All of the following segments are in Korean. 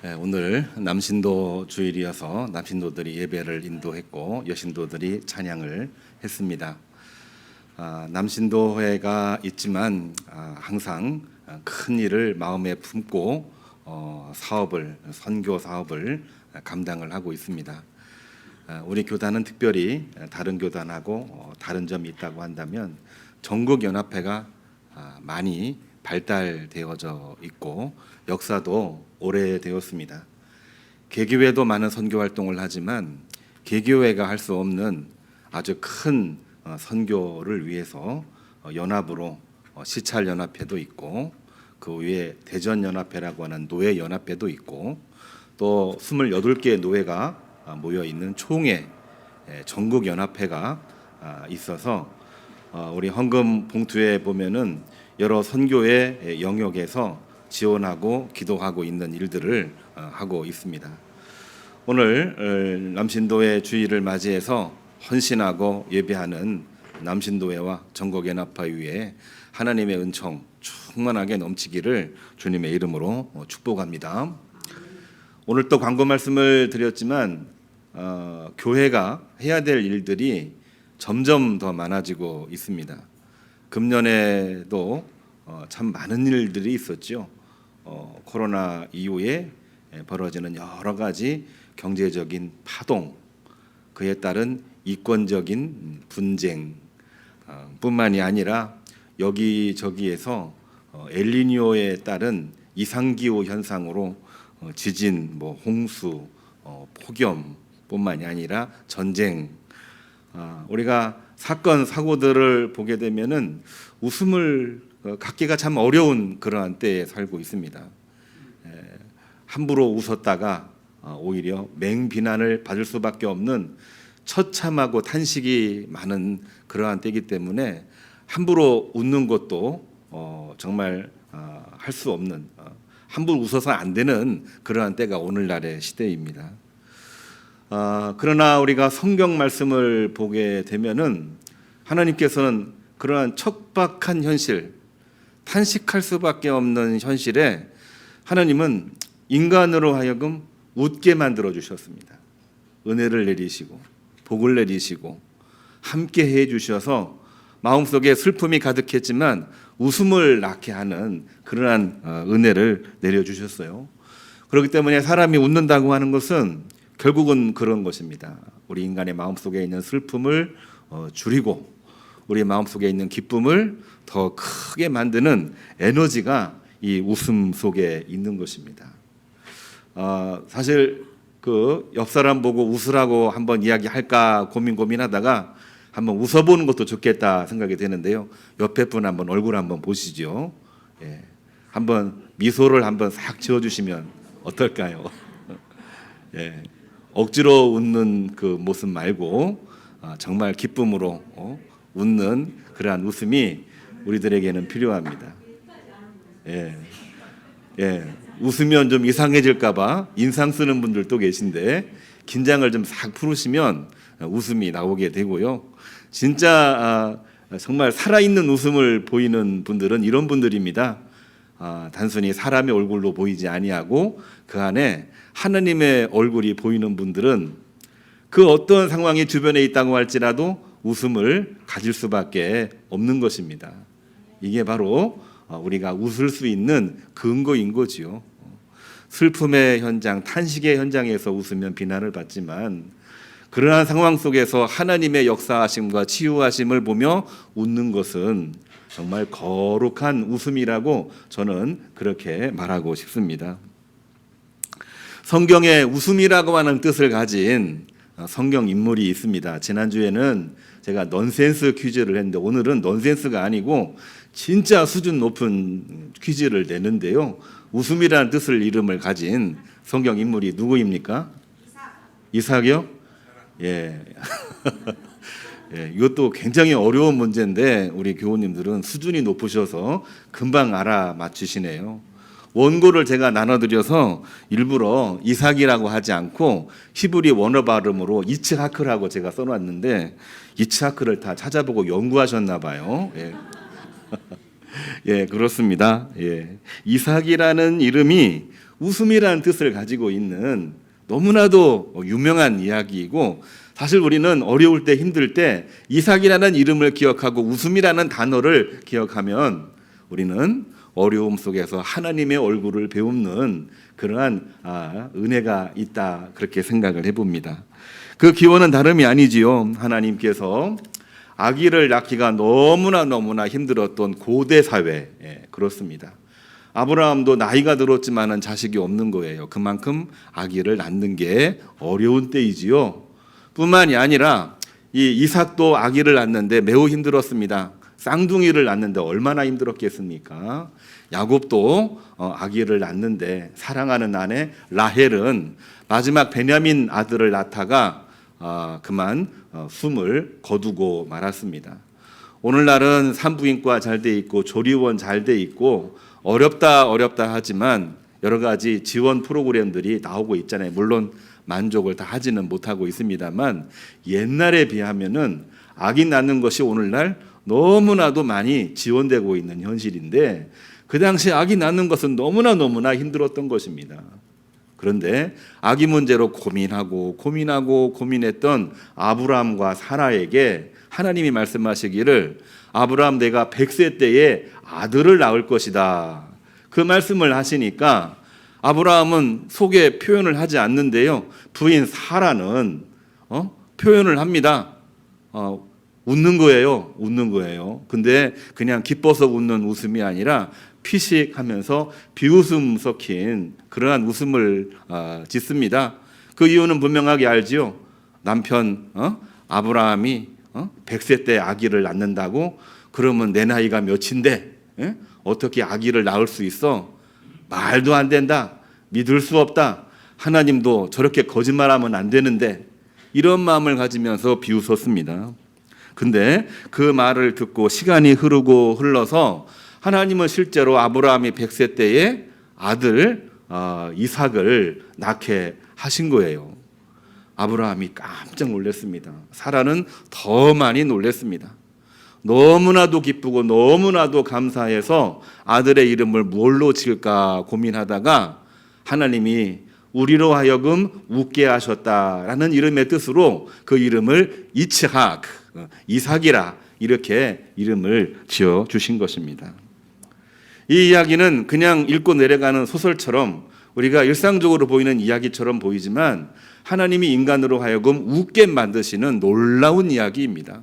오늘 남신도 주일이어서 남신도들이 예배를 인도했고 여신도들이 찬양을 했습니다. 남신도회가 있지만 항상 큰 일을 마음에 품고 선교 사업을 감당을 하고 있습니다. 우리 교단은 특별히 다른 교단하고 다른 점이 있다고 한다면 전국연합회가 많이 발달되어져 있고 역사도 오래되었습니다. 개교회도 많은 선교 활동을 하지만 개교회가 할 수 없는 아주 큰 선교를 위해서 연합으로 시찰연합회도 있고 그 위에 대전연합회라고 하는 노예연합회도 있고 또 28개의 노예가 모여 있는 총회 전국연합회가 있어서 우리 헌금 봉투에 보면은 여러 선교의 영역에서 지원하고 기도하고 있는 일들을 하고 있습니다. 오늘 남신도회 주일을 맞이해서 헌신하고 예배하는 남신도회와 전국연합회 위에 하나님의 은총 충만하게 넘치기를 주님의 이름으로 축복합니다. 오늘 또 광고 말씀을 드렸지만 교회가 해야 될 일들이 점점 더 많아지고 있습니다. 금년에도 참 많은 일들이 있었죠. 코로나 이후에 벌어지는 여러 가지 경제적인 파동, 그에 따른 이권적인 분쟁 뿐만이 아니라 여기저기에서 엘니뇨에 따른 이상기후 현상으로 지진, 홍수, 폭염뿐만이 아니라 전쟁, 우리가 사건 사고들을 보게 되면은 웃음을 갖기가 참 어려운 그러한 때에 살고 있습니다. 함부로 웃었다가 오히려 맹비난을 받을 수밖에 없는 처참하고 탄식이 많은 그러한 때이기 때문에 함부로 웃는 것도 정말 할 수 없는, 함부로 웃어서 안 되는 그러한 때가 오늘날의 시대입니다. 그러나 우리가 성경 말씀을 보게 되면은 하나님께서는 그러한 척박한 현실, 탄식할 수밖에 없는 현실에 하나님은 인간으로 하여금 웃게 만들어 주셨습니다. 은혜를 내리시고 복을 내리시고 함께 해 주셔서 마음속에 슬픔이 가득했지만 웃음을 낳게 하는 그러한 은혜를 내려 주셨어요. 그렇기 때문에 사람이 웃는다고 하는 것은 결국은 그런 것입니다. 우리 인간의 마음속에 있는 슬픔을 줄이고 우리 마음속에 있는 기쁨을 더 크게 만드는 에너지가 이 웃음 속에 있는 것입니다. 사실 그 옆 사람 보고 웃으라고 한번 이야기할까 고민하다가 한번 웃어보는 것도 좋겠다 생각이 되는데요. 옆에 분 한번 얼굴 한번 보시죠. 한번 미소를 한번 싹 지어주시면 어떨까요? 억지로 웃는 그 모습 말고 정말 기쁨으로 웃는 그러한 웃음이 우리들에게는 필요합니다. 웃으면 좀 이상해질까봐 인상 쓰는 분들도 계신데 긴장을 좀 싹 풀으시면 웃음이 나오게 되고요. 진짜 정말 살아있는 웃음을 보이는 분들은 이런 분들입니다. 단순히 사람의 얼굴로 보이지 아니하고 그 안에 하나님의 얼굴이 보이는 분들은 그 어떤 상황이 주변에 있다고 할지라도 웃음을 가질 수밖에 없는 것입니다. 이게 바로 우리가 웃을 수 있는 근거인 거지요. 슬픔의 현장, 탄식의 현장에서 웃으면 비난을 받지만 그러한 상황 속에서 하나님의 역사하심과 치유하심을 보며 웃는 것은 정말 거룩한 웃음이라고 저는 그렇게 말하고 싶습니다. 성경에 웃음이라고 하는 뜻을 가진 성경 인물이 있습니다. 지난주에는 제가 넌센스 퀴즈를 했는데 오늘은 넌센스가 아니고 진짜 수준 높은 퀴즈를 내는데요. 웃음이라는 뜻을 이름을 가진 성경 인물이 누구입니까? 이삭이요? 이것도 굉장히 어려운 문제인데 우리 교우님들은 수준이 높으셔서 금방 알아맞히시네요. 원고를 제가 나눠드려서 일부러 이삭이라고 하지 않고 히브리 원어 발음으로 이츠하크라고 제가 써놨는데 이츠하크를 다 찾아보고 연구하셨나 봐요. 그렇습니다. 이삭이라는 이름이 웃음이라는 뜻을 가지고 있는 너무나도 유명한 이야기이고, 사실 우리는 어려울 때 힘들 때 이삭이라는 이름을 기억하고 웃음이라는 단어를 기억하면 우리는 어려움 속에서 하나님의 얼굴을 배우는 그러한 은혜가 있다, 그렇게 생각을 해봅니다. 그 기원은 다름이 아니지요. 하나님께서 아기를 낳기가 너무나 힘들었던 고대 사회, 그렇습니다. 아브라함도 나이가 들었지만은 자식이 없는 거예요. 그만큼 아기를 낳는 게 어려운 때이지요. 뿐만이 아니라 이 이삭도 아기를 낳는데 매우 힘들었습니다. 쌍둥이를 낳는데 얼마나 힘들었겠습니까? 야곱도 아기를 낳는데 사랑하는 아내 라헬은 마지막 베냐민 아들을 낳다가 그만 숨을 거두고 말았습니다. 오늘날은 산부인과 잘 돼 있고 조리원 잘 돼 있고 어렵다 하지만 여러 가지 지원 프로그램들이 나오고 있잖아요. 물론 만족을 다 하지는 못하고 있습니다만 옛날에 비하면은 아기 낳는 것이 오늘날 너무나도 많이 지원되고 있는 현실인데, 그 당시 아기 낳는 것은 너무나 힘들었던 것입니다. 그런데 아기 문제로 고민했던 아브라함과 사라에게 하나님이 말씀하시기를 아브라함, 내가 100세 때에 아들을 낳을 것이다, 그 말씀을 하시니까 아브라함은 속에 표현을 하지 않는데요, 부인 사라는 표현을 합니다. 웃는 거예요. 근데 그냥 기뻐서 웃는 웃음이 아니라 피식하면서 비웃음 섞인 그러한 웃음을 짓습니다. 그 이유는 분명하게 알지요. 남편 아브라함이 100세 때 아기를 낳는다고? 그러면 내 나이가 몇인데 어떻게 아기를 낳을 수 있어? 말도 안 된다. 믿을 수 없다. 하나님도 저렇게 거짓말하면 안 되는데, 이런 마음을 가지면서 비웃었습니다. 근데 그 말을 듣고 시간이 흘러서 하나님은 실제로 아브라함이 100세 때에 아들 이삭을 낳게 하신 거예요. 아브라함이 깜짝 놀랐습니다. 사라는 더 많이 놀랐습니다. 너무나도 기쁘고 너무나도 감사해서 아들의 이름을 뭘로 지을까 고민하다가 하나님이 우리로 하여금 웃게 하셨다라는 이름의 뜻으로 그 이름을 이츠학, 이삭이라, 이렇게 이름을 지어 주신 것입니다. 이 이야기는 그냥 읽고 내려가는 소설처럼 우리가 일상적으로 보이는 이야기처럼 보이지만 하나님이 인간으로 하여금 웃게 만드시는 놀라운 이야기입니다.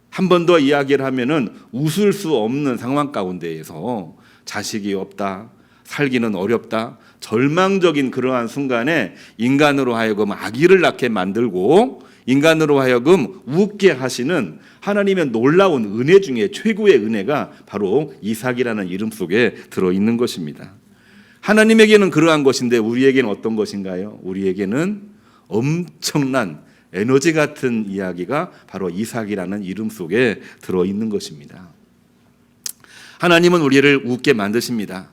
한 번 더 이야기를 하면은 웃을 수 없는 상황 가운데에서 자식이 없다, 살기는 어렵다, 절망적인 그러한 순간에 인간으로 하여금 아기를 낳게 만들고 인간으로 하여금 웃게 하시는 하나님의 놀라운 은혜 중에 최고의 은혜가 바로 이삭이라는 이름 속에 들어있는 것입니다. 하나님에게는 그러한 것인데 우리에게는 어떤 것인가요? 우리에게는 엄청난 에너지 같은 이야기가 바로 이삭이라는 이름 속에 들어있는 것입니다. 하나님은 우리를 웃게 만드십니다.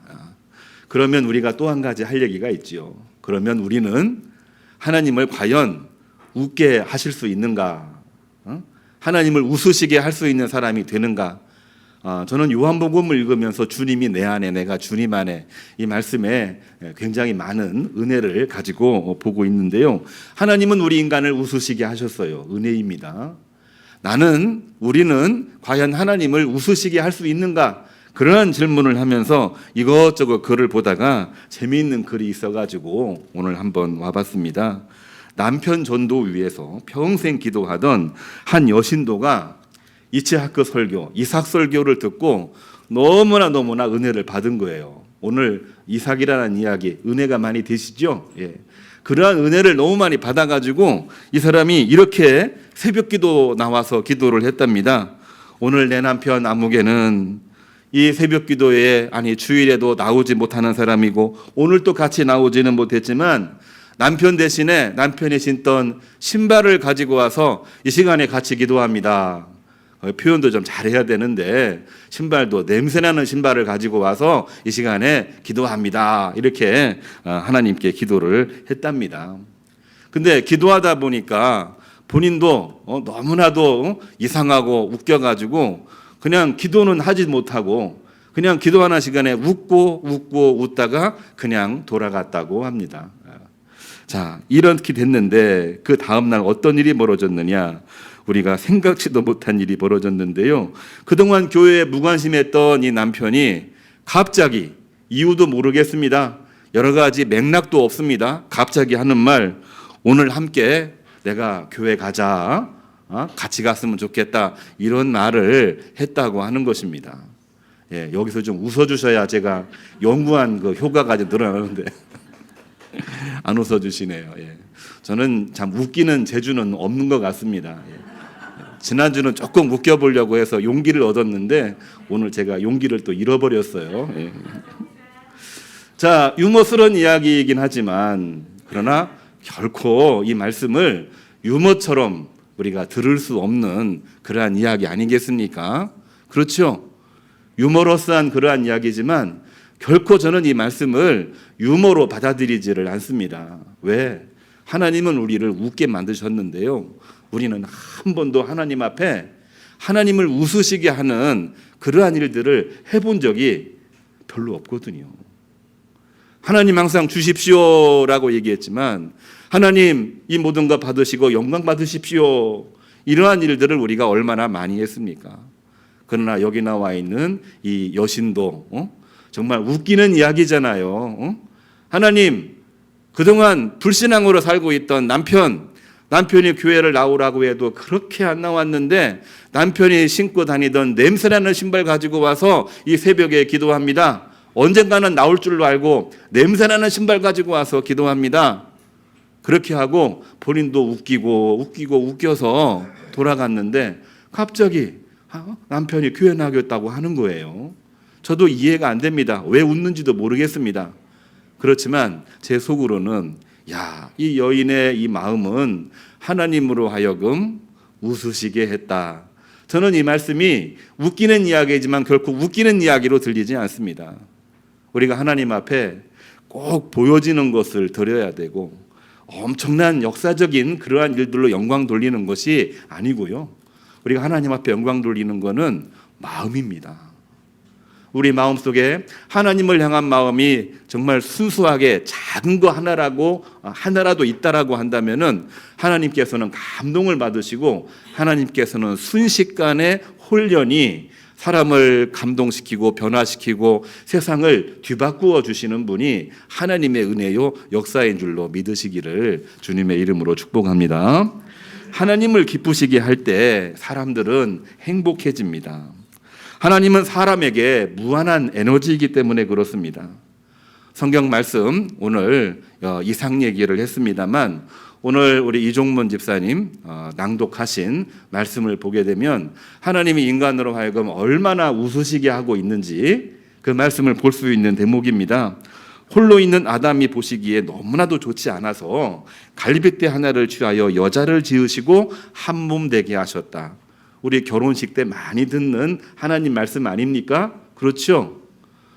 그러면 우리가 또 한 가지 할 얘기가 있지요. 그러면 우리는 하나님을 과연 웃게 하실 수 있는가? 하나님을 웃으시게 할 수 있는 사람이 되는가? 저는 요한복음을 읽으면서 주님이 내 안에, 내가 주님 안에, 이 말씀에 굉장히 많은 은혜를 가지고 보고 있는데요. 하나님은 우리 인간을 웃으시게 하셨어요. 은혜입니다. 우리는 과연 하나님을 웃으시게 할 수 있는가? 그러한 질문을 하면서 이것저것 글을 보다가 재미있는 글이 있어가지고 오늘 한번 와봤습니다. 남편 전도 위해서 평생 기도하던 한 여신도가 이츠하크 설교, 이삭 설교를 듣고 너무나 은혜를 받은 거예요. 오늘 이삭이라는 이야기 은혜가 많이 되시죠? 예. 그러한 은혜를 너무 많이 받아가지고 이 사람이 이렇게 새벽기도 나와서 기도를 했답니다. 오늘 내 남편 아무개는 이 새벽기도에 주일에도 나오지 못하는 사람이고 오늘 또 같이 나오지는 못했지만 남편 대신에 남편이 신던 신발을 가지고 와서 이 시간에 같이 기도합니다. 표현도 좀 잘해야 되는데 신발도 냄새나는 신발을 가지고 와서 이 시간에 기도합니다. 이렇게 하나님께 기도를 했답니다. 근데 기도하다 보니까 본인도 너무나도 이상하고 웃겨가지고 그냥 기도는 하지 못하고 그냥 기도하는 시간에 웃고 웃다가 그냥 돌아갔다고 합니다. 자, 이렇게 됐는데 그 다음날 어떤 일이 벌어졌느냐? 우리가 생각지도 못한 일이 벌어졌는데요. 그동안 교회에 무관심했던 이 남편이 갑자기 이유도 모르겠습니다. 여러 가지 맥락도 없습니다. 갑자기 하는 말, 오늘 함께 내가 교회 가자. 같이 갔으면 좋겠다. 이런 말을 했다고 하는 것입니다. 예, 여기서 좀 웃어주셔야 제가 연구한 그 효과가 좀 늘어나는데 안 웃어주시네요. 예. 저는 참 웃기는 재주는 없는 것 같습니다. 예. 지난주는 조금 웃겨보려고 해서 용기를 얻었는데 오늘 제가 용기를 또 잃어버렸어요. 예. 자, 유머스러운 이야기이긴 하지만 그러나 결코 이 말씀을 유머처럼 우리가 들을 수 없는 그러한 이야기 아니겠습니까? 그렇죠? 유머러스한 그러한 이야기지만 결코 저는 이 말씀을 유머로 받아들이지를 않습니다. 왜? 하나님은 우리를 웃게 만드셨는데요. 우리는 한 번도 하나님 앞에 하나님을 웃으시게 하는 그러한 일들을 해본 적이 별로 없거든요. 하나님 항상 주십시오라고 얘기했지만 하나님 이 모든 것 받으시고 영광 받으십시오. 이러한 일들을 우리가 얼마나 많이 했습니까? 그러나 여기 나와 있는 이 여신도 정말 웃기는 이야기잖아요. 하나님 그동안 불신앙으로 살고 있던 남편이 교회를 나오라고 해도 그렇게 안 나왔는데 남편이 신고 다니던 냄새나는 신발 가지고 와서 이 새벽에 기도합니다. 언젠가는 나올 줄로 알고 냄새나는 신발 가지고 와서 기도합니다. 그렇게 하고 본인도 웃겨서 돌아갔는데 갑자기 남편이 교회 나겠다고 하는 거예요. 저도 이해가 안 됩니다. 왜 웃는지도 모르겠습니다. 그렇지만 제 속으로는 이 여인의 이 마음은 하나님으로 하여금 웃으시게 했다. 저는 이 말씀이 웃기는 이야기지만 결코 웃기는 이야기로 들리지 않습니다. 우리가 하나님 앞에 꼭 보여지는 것을 드려야 되고 엄청난 역사적인 그러한 일들로 영광 돌리는 것이 아니고요. 우리가 하나님 앞에 영광 돌리는 것은 마음입니다. 우리 마음속에 하나님을 향한 마음이 정말 순수하게 작은 거 하나라도 있다라고 한다면은 하나님께서는 감동을 받으시고 하나님께서는 순식간에 홀연히 사람을 감동시키고 변화시키고 세상을 뒤바꾸어 주시는 분이 하나님의 은혜요 역사인 줄로 믿으시기를 주님의 이름으로 축복합니다. 하나님을 기쁘시게 할 때 사람들은 행복해집니다. 하나님은 사람에게 무한한 에너지이기 때문에 그렇습니다. 성경 말씀 오늘 이상 얘기를 했습니다만 오늘 우리 이종문 집사님 낭독하신 말씀을 보게 되면 하나님이 인간으로 하여금 얼마나 웃으시게 하고 있는지 그 말씀을 볼 수 있는 대목입니다. 홀로 있는 아담이 보시기에 너무나도 좋지 않아서 갈빗대 하나를 취하여 여자를 지으시고 한 몸 되게 하셨다. 우리 결혼식 때 많이 듣는 하나님 말씀 아닙니까? 그렇죠?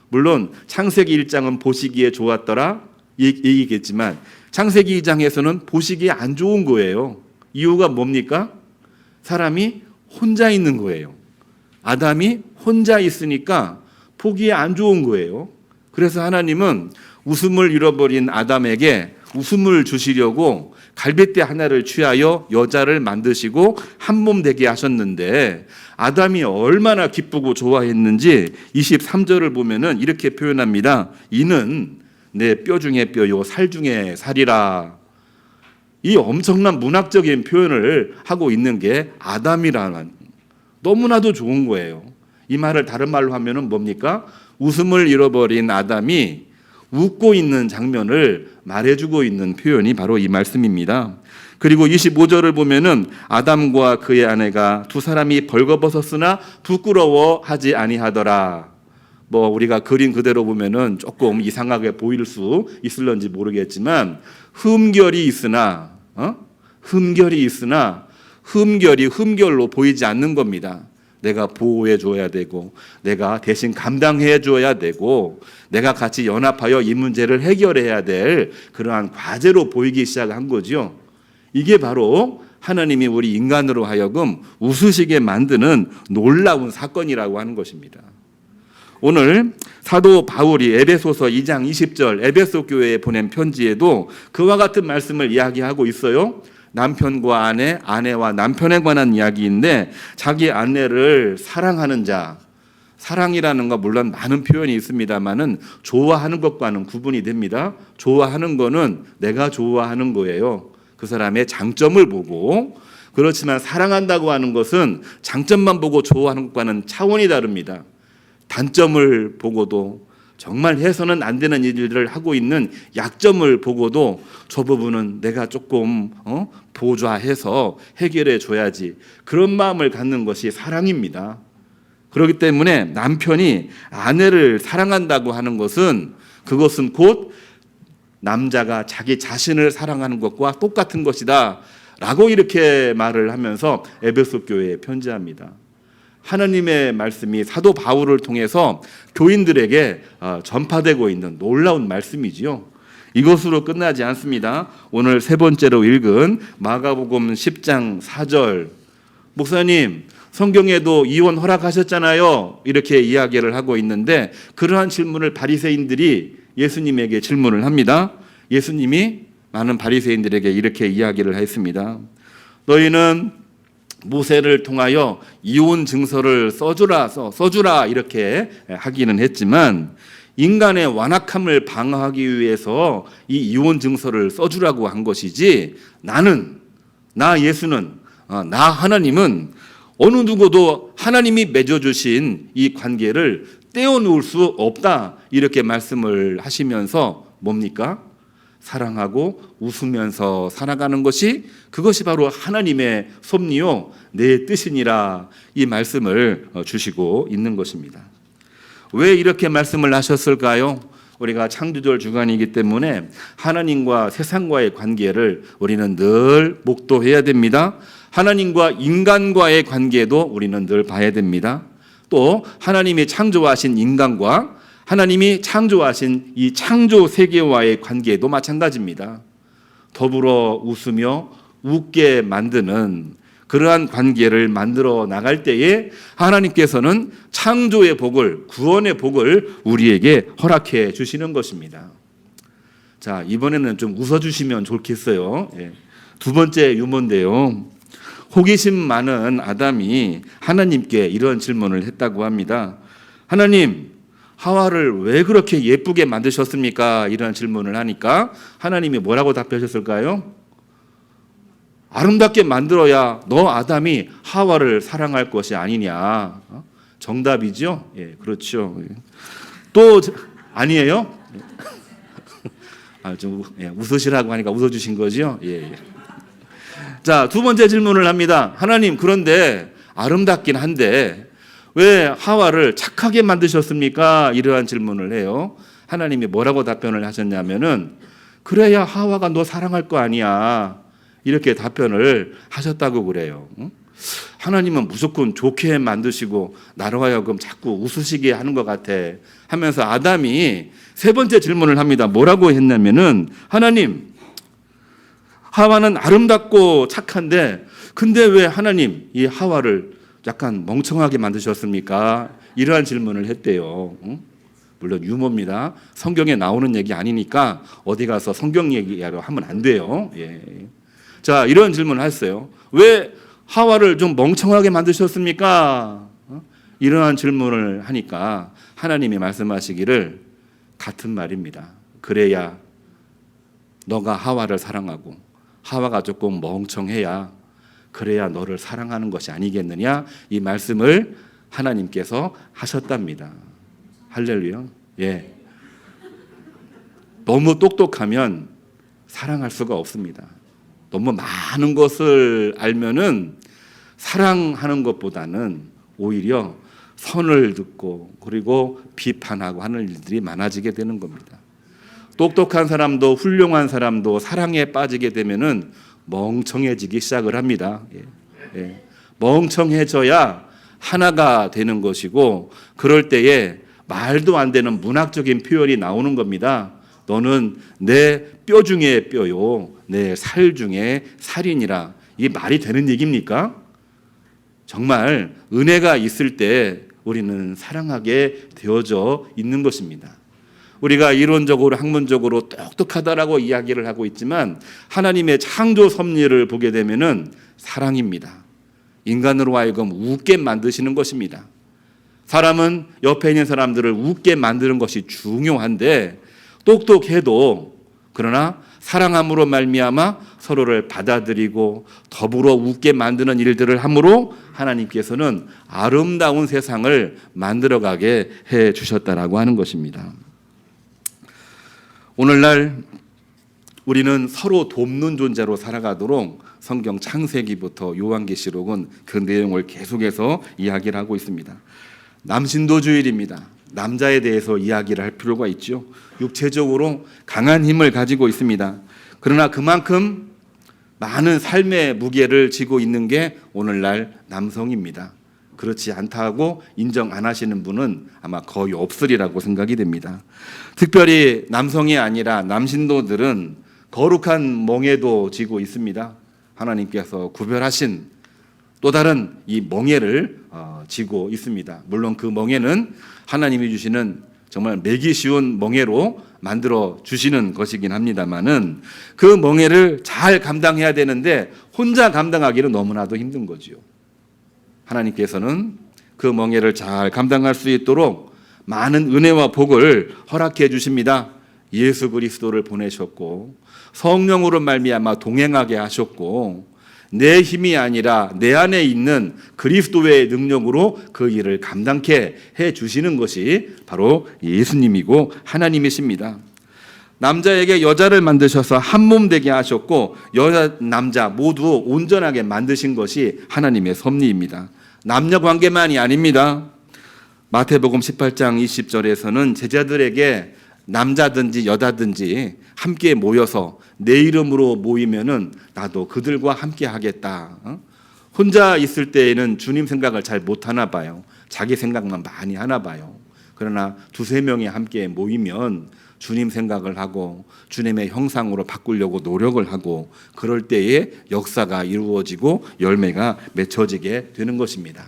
물론 창세기 1장은 보시기에 좋았더라 얘기겠지만 창세기 2장에서는 보시기에 안 좋은 거예요. 이유가 뭡니까? 사람이 혼자 있는 거예요. 아담이 혼자 있으니까 보기에 안 좋은 거예요. 그래서 하나님은 웃음을 잃어버린 아담에게 웃음을 주시려고 갈빗대 하나를 취하여 여자를 만드시고 한 몸 되게 하셨는데 아담이 얼마나 기쁘고 좋아했는지 23절을 보면은 이렇게 표현합니다. 이는 내 뼈 중에 뼈요 살 중에 살이라. 이 엄청난 문학적인 표현을 하고 있는 게 아담이라는 너무나도 좋은 거예요. 이 말을 다른 말로 하면은 뭡니까? 웃음을 잃어버린 아담이 웃고 있는 장면을 말해주고 있는 표현이 바로 이 말씀입니다. 그리고 25절을 보면은 아담과 그의 아내가 두 사람이 벌거벗었으나 부끄러워하지 아니하더라. 우리가 그림 그대로 보면은 조금 이상하게 보일 수 있을런지 모르겠지만 흠결이 있으나 흠결이 흠결로 보이지 않는 겁니다. 내가 보호해 줘야 되고 내가 대신 감당해 줘야 되고 내가 같이 연합하여 이 문제를 해결해야 될 그러한 과제로 보이기 시작한 거죠. 이게 바로 하나님이 우리 인간으로 하여금 웃으시게 만드는 놀라운 사건이라고 하는 것입니다. 오늘 사도 바울이 에베소서 2장 20절 에베소 교회에 보낸 편지에도 그와 같은 말씀을 이야기하고 있어요. 남편과 아내, 아내와 남편에 관한 이야기인데 자기 아내를 사랑하는 자, 사랑이라는 거 물론 많은 표현이 있습니다만은 좋아하는 것과는 구분이 됩니다. 좋아하는 거는 내가 좋아하는 거예요. 그 사람의 장점을 보고. 그렇지만 사랑한다고 하는 것은 장점만 보고 좋아하는 것과는 차원이 다릅니다. 단점을 보고도 정말 해서는 안 되는 일들을 하고 있는 약점을 보고도 저 부분은 내가 조금 보좌해서 해결해 줘야지, 그런 마음을 갖는 것이 사랑입니다. 그렇기 때문에 남편이 아내를 사랑한다고 하는 것은 그것은 곧 남자가 자기 자신을 사랑하는 것과 똑같은 것이다 라고 이렇게 말을 하면서 에베소 교회에 편지합니다. 하나님의 말씀이 사도 바울을 통해서 교인들에게 전파되고 있는 놀라운 말씀이지요. 이것으로 끝나지 않습니다. 오늘 세 번째로 읽은 마가복음 10장 4절, 목사님 성경에도 이혼 허락하셨잖아요, 이렇게 이야기를 하고 있는데 그러한 질문을 바리새인들이 예수님에게 질문을 합니다. 예수님이 많은 바리새인들에게 이렇게 이야기를 했습니다. 너희는 모세를 통하여 이혼 증서를 써주라 이렇게 하기는 했지만 인간의 완악함을 방어하기 위해서 이 이혼 증서를 써주라고 한 것이지, 나 예수는, 나 하나님은 어느 누구도 하나님이 맺어주신 이 관계를 떼어놓을 수 없다 이렇게 말씀을 하시면서 뭡니까? 사랑하고 웃으면서 살아가는 것이, 그것이 바로 하나님의 섭리요 내 뜻이니라, 이 말씀을 주시고 있는 것입니다. 왜 이렇게 말씀을 하셨을까요? 우리가 창조절 주간이기 때문에 하나님과 세상과의 관계를 우리는 늘 목도해야 됩니다. 하나님과 인간과의 관계도 우리는 늘 봐야 됩니다. 또 하나님이 창조하신 인간과 하나님이 창조하신 이 창조 세계와의 관계도 마찬가지입니다. 더불어 웃으며 웃게 만드는 그러한 관계를 만들어 나갈 때에 하나님께서는 창조의 복을, 구원의 복을 우리에게 허락해 주시는 것입니다. 자, 이번에는 좀 웃어주시면 좋겠어요. 두 번째 유머인데요. 호기심 많은 아담이 하나님께 이런 질문을 했다고 합니다. 하나님, 하와를 왜 그렇게 예쁘게 만드셨습니까? 이런 질문을 하니까 하나님이 뭐라고 답하셨을까요? 아름답게 만들어야 너 아담이 하와를 사랑할 것이 아니냐. 정답이죠? 예, 그렇죠. 또 아니에요? 좀 웃으시라고 하니까 웃어주신 거죠? 예. 자, 두 번째 질문을 합니다. 하나님, 그런데 아름답긴 한데 왜 하와를 착하게 만드셨습니까? 이러한 질문을 해요. 하나님이 뭐라고 답변을 하셨냐면은 그래야 하와가 너 사랑할 거 아니야, 이렇게 답변을 하셨다고 그래요. 하나님은 무조건 좋게 만드시고 나로 하여금 자꾸 웃으시게 하는 것 같아 하면서 아담이 세 번째 질문을 합니다. 뭐라고 했냐면은 하나님, 하와는 아름답고 착한데 근데 왜 하나님 이 하와를 약간 멍청하게 만드셨습니까? 이러한 질문을 했대요. 물론 유머입니다. 성경에 나오는 얘기 아니니까 어디 가서 성경 얘기하러 하면 안 돼요. 예. 자, 이런 질문을 했어요. 왜 하와를 좀 멍청하게 만드셨습니까? 이러한 질문을 하니까 하나님이 말씀하시기를 같은 말입니다. 그래야 너가 하와를 사랑하고 하와가 조금 멍청해야 그래야 너를 사랑하는 것이 아니겠느냐, 이 말씀을 하나님께서 하셨답니다. 할렐루야. 예. 너무 똑똑하면 사랑할 수가 없습니다. 너무 많은 것을 알면은 사랑하는 것보다는 오히려 선을 듣고 그리고 비판하고 하는 일들이 많아지게 되는 겁니다. 똑똑한 사람도 훌륭한 사람도 사랑에 빠지게 되면은 멍청해지기 시작을 합니다. 예. 멍청해져야 하나가 되는 것이고, 그럴 때에 말도 안 되는 문학적인 표현이 나오는 겁니다. 너는 내 뼈 중에 뼈요, 내 살 중에 살이니라. 이게 말이 되는 얘기입니까? 정말 은혜가 있을 때 우리는 사랑하게 되어져 있는 것입니다. 우리가 이론적으로 학문적으로 똑똑하다라고 이야기를 하고 있지만 하나님의 창조 섭리를 보게 되면은 사랑입니다. 인간으로 하여금 웃게 만드시는 것입니다. 사람은 옆에 있는 사람들을 웃게 만드는 것이 중요한데 똑똑해도 그러나 사랑함으로 말미암아 서로를 받아들이고 더불어 웃게 만드는 일들을 함으로 하나님께서는 아름다운 세상을 만들어가게 해 주셨다라고 하는 것입니다. 오늘날 우리는 서로 돕는 존재로 살아가도록 성경 창세기부터 요한계시록은 그 내용을 계속해서 이야기를 하고 있습니다. 남신도주일입니다. 남자에 대해서 이야기를 할 필요가 있죠. 육체적으로 강한 힘을 가지고 있습니다. 그러나 그만큼 많은 삶의 무게를 지고 있는 게 오늘날 남성입니다. 그렇지 않다고 인정 안 하시는 분은 아마 거의 없으리라고 생각이 됩니다. 특별히 남성이 아니라 남신도들은 거룩한 멍에도 지고 있습니다. 하나님께서 구별하신 또 다른 이 멍에를 지고 있습니다. 물론 그 멍에는 하나님이 주시는 정말 매기 쉬운 멍에로 만들어 주시는 것이긴 합니다만은 그 멍에를 잘 감당해야 되는데 혼자 감당하기는 너무나도 힘든 거지요. 하나님께서는 그 멍에를 잘 감당할 수 있도록 많은 은혜와 복을 허락해 주십니다. 예수 그리스도를 보내셨고 성령으로 말미암아 동행하게 하셨고 내 힘이 아니라 내 안에 있는 그리스도의 능력으로 그 일을 감당케 해 주시는 것이 바로 예수님이고 하나님이십니다. 남자에게 여자를 만드셔서 한 몸 되게 하셨고 여자 남자 모두 온전하게 만드신 것이 하나님의 섭리입니다. 남녀 관계만이 아닙니다. 마태복음 18장 20절에서는 제자들에게 남자든지 여자든지 함께 모여서 내 이름으로 모이면은 나도 그들과 함께 하겠다. 혼자 있을 때에는 주님 생각을 잘 못하나 봐요. 자기 생각만 많이 하나 봐요. 그러나 두세 명이 함께 모이면 주님 생각을 하고 주님의 형상으로 바꾸려고 노력을 하고 그럴 때에 역사가 이루어지고 열매가 맺혀지게 되는 것입니다.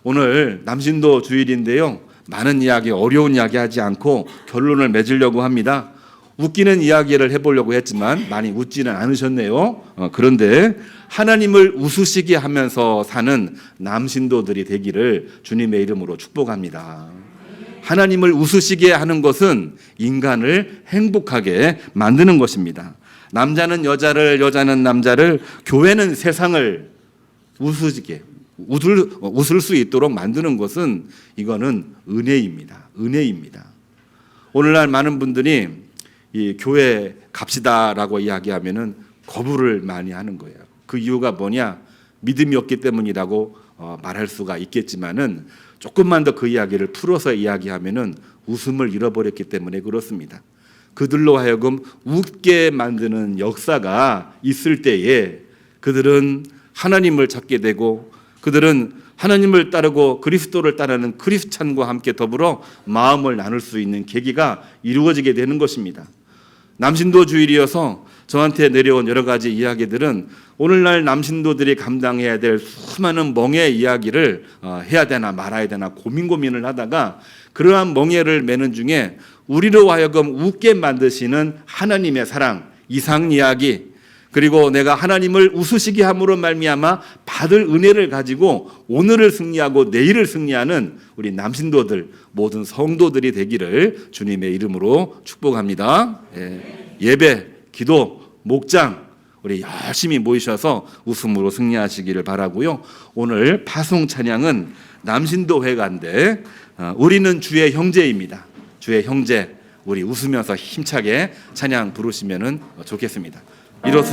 오늘 남신도 주일인데요. 많은 이야기, 어려운 이야기 하지 않고 결론을 맺으려고 합니다. 웃기는 이야기를 해보려고 했지만 많이 웃지는 않으셨네요. 그런데 하나님을 웃으시게 하면서 사는 남신도들이 되기를 주님의 이름으로 축복합니다. 하나님을 웃으시게 하는 것은 인간을 행복하게 만드는 것입니다. 남자는 여자를, 여자는 남자를, 교회는 세상을 웃을 수 있도록 만드는 것은 이거는 은혜입니다. 은혜입니다. 오늘날 많은 분들이 이 교회 갑시다라고 이야기하면은 거부를 많이 하는 거예요. 그 이유가 뭐냐? 믿음이 없기 때문이라고 말할 수가 있겠지만은 조금만 더 그 이야기를 풀어서 이야기하면은 웃음을 잃어버렸기 때문에 그렇습니다. 그들로 하여금 웃게 만드는 역사가 있을 때에 그들은 하나님을 찾게 되고 그들은 하나님을 따르고 그리스도를 따르는 크리스찬과 함께 더불어 마음을 나눌 수 있는 계기가 이루어지게 되는 것입니다. 남신도 주일이어서 저한테 내려온 여러 가지 이야기들은 오늘날 남신도들이 감당해야 될 수많은 멍해 이야기를 해야 되나 말아야 되나 고민을 하다가 그러한 멍해를 매는 중에 우리로 하여금 웃게 만드시는 하나님의 사랑, 이상 이야기 그리고 내가 하나님을 웃으시게 함으로 말미암아 받을 은혜를 가지고 오늘을 승리하고 내일을 승리하는 우리 남신도들 모든 성도들이 되기를 주님의 이름으로 축복합니다. 예배, 기도, 목장 우리 열심히 모이셔서 웃음으로 승리하시기를 바라고요. 오늘 파송 찬양은 남신도 회가인데 우리는 주의 형제입니다. 주의 형제 우리 웃으면서 힘차게 찬양 부르시면 좋겠습니다. 일어서